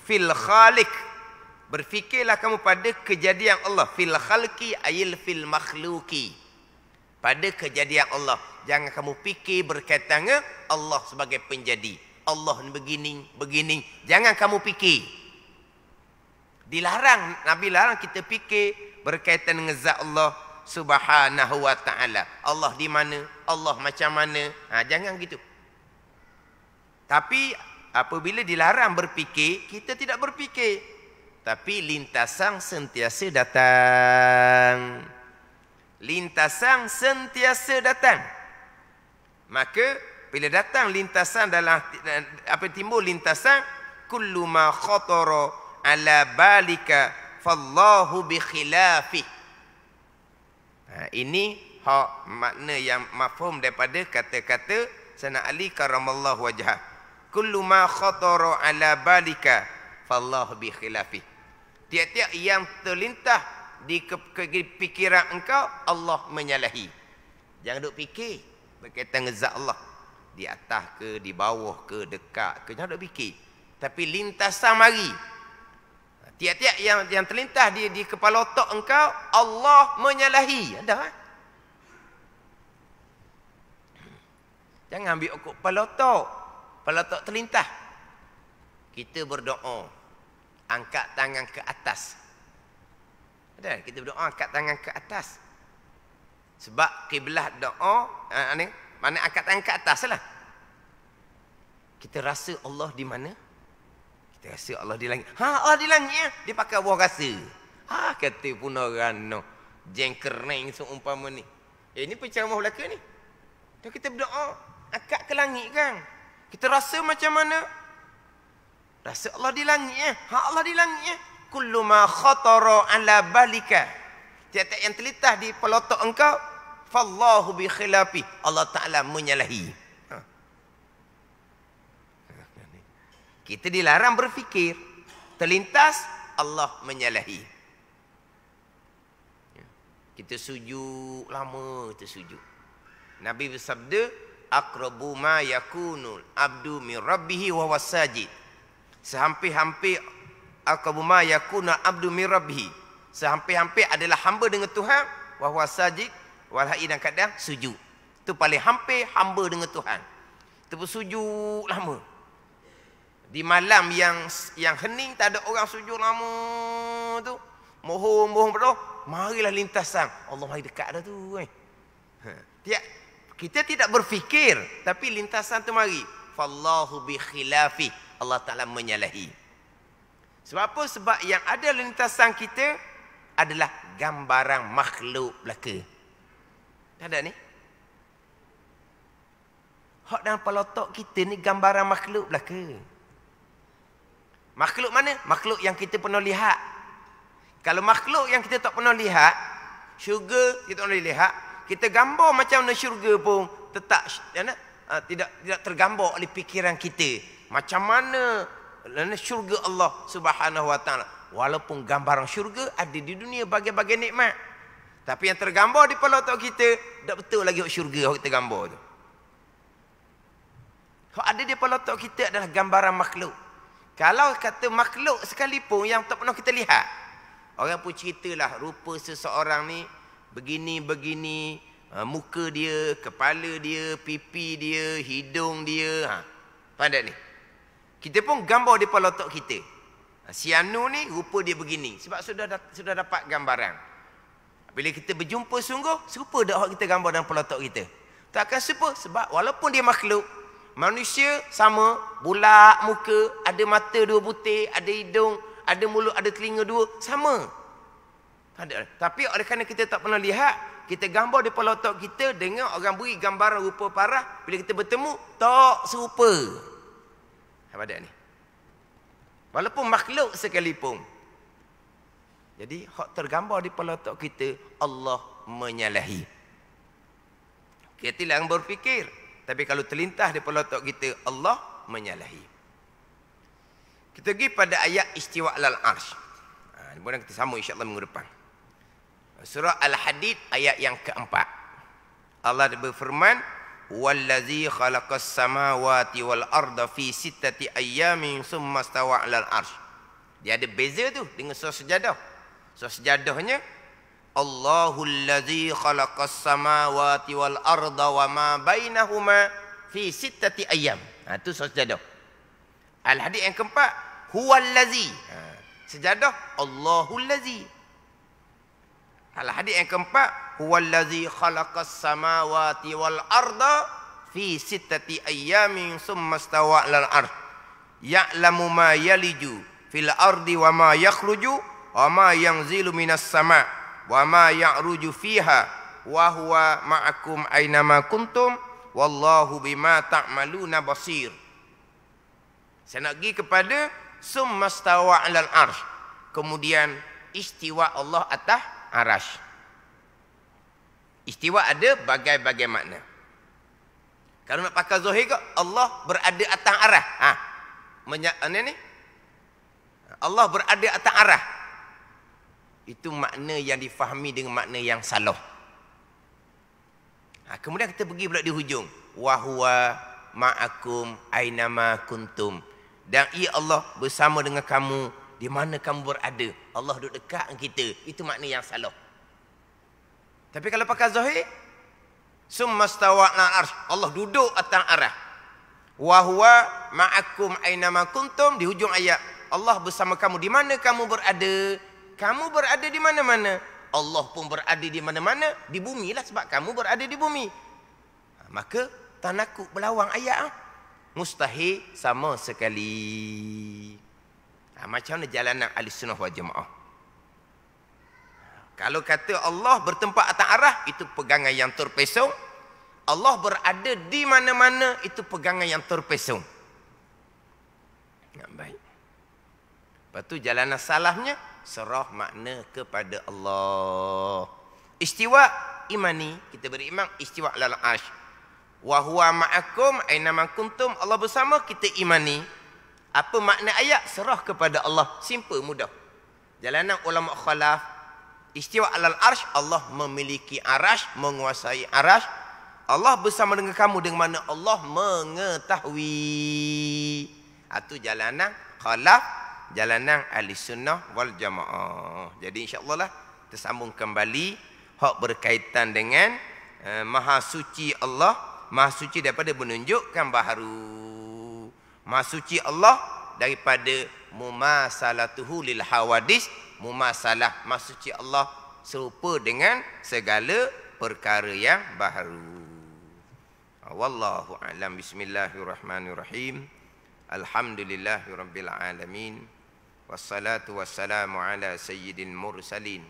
fil khaliq. Berfikirlah kamu pada kejadian Allah, fil khalqi ayil fil makhluqi. Pada kejadian Allah. Jangan kamu fikir berkaitan dengan Allah sebagai penjadi. Allah begini, begini. Jangan kamu fikir. Dilarang, Nabi larang kita fikir berkaitan dengan zat Allah Subhanahu wa ta'ala. Allah di mana? Allah macam mana? Jangan gitu. Tapi apabila dilarang berfikir, kita tidak berfikir. Tapi lintasan sentiasa datang. Lintasan sentiasa datang. Maka bila datang lintasan dalam apa timbul lintasan, kullu ma khatara ala balika fallahu bi khilafih. Ini hak makna yang mafhum daripada kata-kata Sayyidina Ali karamallahu wajhah. Kullu ma khatara ala balika fallahu bi khilafih. Tiap-tiap yang terlintas di pikiran engkau, Allah menyalahi. Jangan duk fikir berkaitan dengan zat Allah. Di atas ke, di bawah ke, dekat ke. Jangan duk fikir. Tapi lintasan mari. Tiap-tiap yang terlintas di kepala otak engkau, Allah menyalahi. Ada kan? Jangan ambil okok kepala otak. Kepala otak terlintas. Kita berdoa. Angkat tangan ke atas. Ada kita berdoa angkat tangan ke atas. Sebab kiblat doa mana angkat tangan ke atas lah. Kita rasa Allah di mana? Kita rasa Allah di langit. Allah di langit ya. Dia pakai buah rasa. Kata pun orang no. Jengkereng seumpama ni. Ini penceramah belaka ni. Dan kita berdoa angkat ke langit kan. Kita rasa macam mana? Rasa Allah di langit ya. Allah di langit ya. Kullu ma khatara ala balika. Tiap-tiap yang terlintas di pelotok engkau, fallahu bi khilafi. Allah Ta'ala menyalahi. Kita dilarang berfikir. Terlintas, Allah menyalahi. Kita sujud lama, kita sujud. Nabi bersabda, aqrabu ma yakunul abdu min rabbihi wa huwa sajid. Sehampir-hampir aqrabu ma yakuna abdu min rabbih. Sehampir-hampir adalah hamba dengan Tuhan, wa huwa sajid, walhai dan kadang sujud. Itu paling hampir hamba dengan Tuhan. Itu bersujud lama. Di malam yang hening tak ada orang sujud lama tu, mohon berdoa, marilah lintasan. Allah mari dekat dah tu. Kita tidak berfikir, tapi lintasan tu mari. Fallahu bi khilafi. Allah Ta'ala menyalahi. Sebab apa? Sebab yang ada lintasan kita adalah gambaran makhluk belaka. Tak ada ni? Hak dalam kepala otak kita ni gambaran makhluk belaka. Makhluk mana? Makhluk yang kita pernah lihat. Kalau makhluk yang kita tak pernah lihat, syurga kita tak pernah lihat, kita gambar macam mana syurga pun tetap tidak tergambar oleh fikiran kita. Macam mana syurga Allah Subhanahu wa ta'ala. Walaupun gambaran syurga ada di dunia bagai-bagai nikmat. Tapi yang tergambar di kepala otak kita, tak betul lagi syurga yang kita gambar tu. Yang ada di kepala otak kita adalah gambaran makhluk. Kalau kata makhluk sekalipun yang tak pernah kita lihat, orang pun ceritalah rupa seseorang ni begini-begini, muka dia, kepala dia, pipi dia, hidung dia. Pandai ni. Kita pun gambar di kepala otak kita. Si Anu ni rupa dia begini. Sebab sudah dapat gambaran. Bila kita berjumpa sungguh, serupa dah kita gambar dalam kepala otak kita. Takkan serupa sebab walaupun dia makhluk, manusia sama, bulat muka, ada mata dua butir, ada hidung, ada mulut, ada telinga dua, sama. Tapi oleh kerana kita tak pernah lihat, kita gambar di kepala otak kita dengan orang beri gambaran rupa parah, bila kita bertemu, tak serupa. Apa ada ni? Walaupun makhluk sekalipun. Jadi hak tergambar di kepala otak kita, Allah menyalahi. Kita tidak berfikir, tapi kalau terlintas di kepala otak kita, Allah menyalahi. Kita pergi pada ayat istiwa alal arsh. Kemudian kita sambung insya-Allah minggu depan. Surah Al-Hadid ayat yang keempat. Allah berfirman, "Wallazi khalaqas samawati wal arda fi sittati ayyamin tsumma stawa 'alal arsh." Dia ada beza tu dengan surah Sejadah. Surah Sejadahnya Allahul ladzi khalaqas samawati wal arda wa ma bainahuma fi sittati ayyam. Itu surah Sejadah. Al-Hadid yang keempat, huwal ladzi. Sejadah Allahul ladzi. Al-Hadid yang keempat, huwal ladzi khalaqas samawati wal arda fi sittati ayyamin tsumma stawa 'alal arsh. Ya'lamu ma yaliju fil ardi wa ma yakhruju wa ma yanzilu minas sama' wa ma ya'ruju fiha wa huwa ma'akum aina ma kuntum wallahu bima ta'maluna basir. Saya nak pergi kepada summa stawa 'alal arsh. Kemudian istiwa Allah atas arasy. Istiwa ada bagai-bagai makna. Kalau nak pakai zahir ke Allah berada atas arah. Ni Allah berada atas arah. Itu makna yang difahami dengan makna yang salah. Kemudian kita pergi pula di hujung. Wa huwa ma'akum ainama kuntum. Dan ia Allah bersama dengan kamu di mana kamu berada. Allah duduk dekat dengan kita. Itu makna yang salah. Tapi kalau pakai zahir, summa stawa 'alal arsh. Allah duduk atas arah. Wa huwa ma'akum ainama kuntum, di hujung ayat. Allah bersama kamu di mana kamu berada. Kamu berada di mana-mana. Allah pun berada di mana-mana. Di bumi lah sebab kamu berada di bumi. Maka tak nakut berlawang ayat. Mustahil sama sekali. Macam mana jalanan ahli sunnah wal jamaah? Kalau kata Allah bertempat atas arah, itu pegangan yang terpesong. Allah berada di mana-mana, itu pegangan yang terpesong. Baik. Lepas tu jalanan salahnya, serah makna kepada Allah. Istiwa imani, kita beriman istiwa alal arsh. Wa huwa ma'akum aina ma kuntum, Allah bersama, kita imani. Apa makna ayat? Serah kepada Allah. Simple, mudah. Jalanan ulama khalaf, istiwa alal arsh, Allah memiliki arash, menguasai arash. Allah bersama dengan kamu dengan mana Allah mengetahui. Itu jalanan khalaf, jalanan ahli sunnah wal jamaah. Jadi insya-Allah lah kita sambung kembali hak berkaitan dengan maha suci Allah, maha suci daripada menunjukkan baharu. Maha suci Allah daripada mumasalatuhu lil hawadis, mumasalah maha suci Allah serupa dengan segala perkara yang baharu. Wallahu a'lam. Bismillahirrahmanirrahim. Alhamdulillahirabbil alamin. Wassalatu wassalamu ala sayyidil mursalin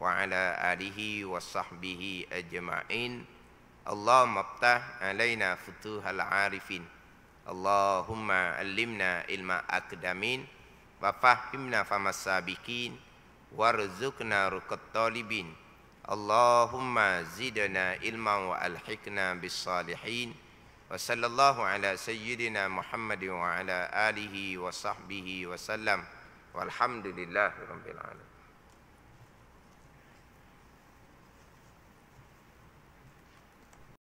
wa ala alihi washabbihi ajma'in. Allahumma iftah alaina futuhal arifin. Allahumma allimna ilma akdamin wa fahimna famas sabiqin warzuqna ruqat talibin. Allahumma zidna ilman wa alhiqna bis salihin. Wa sallallahu ala sayyidina Muhammadin wa ala alihi wa sahbihi wa sallam. Walhamdulillahi rabbil alamin.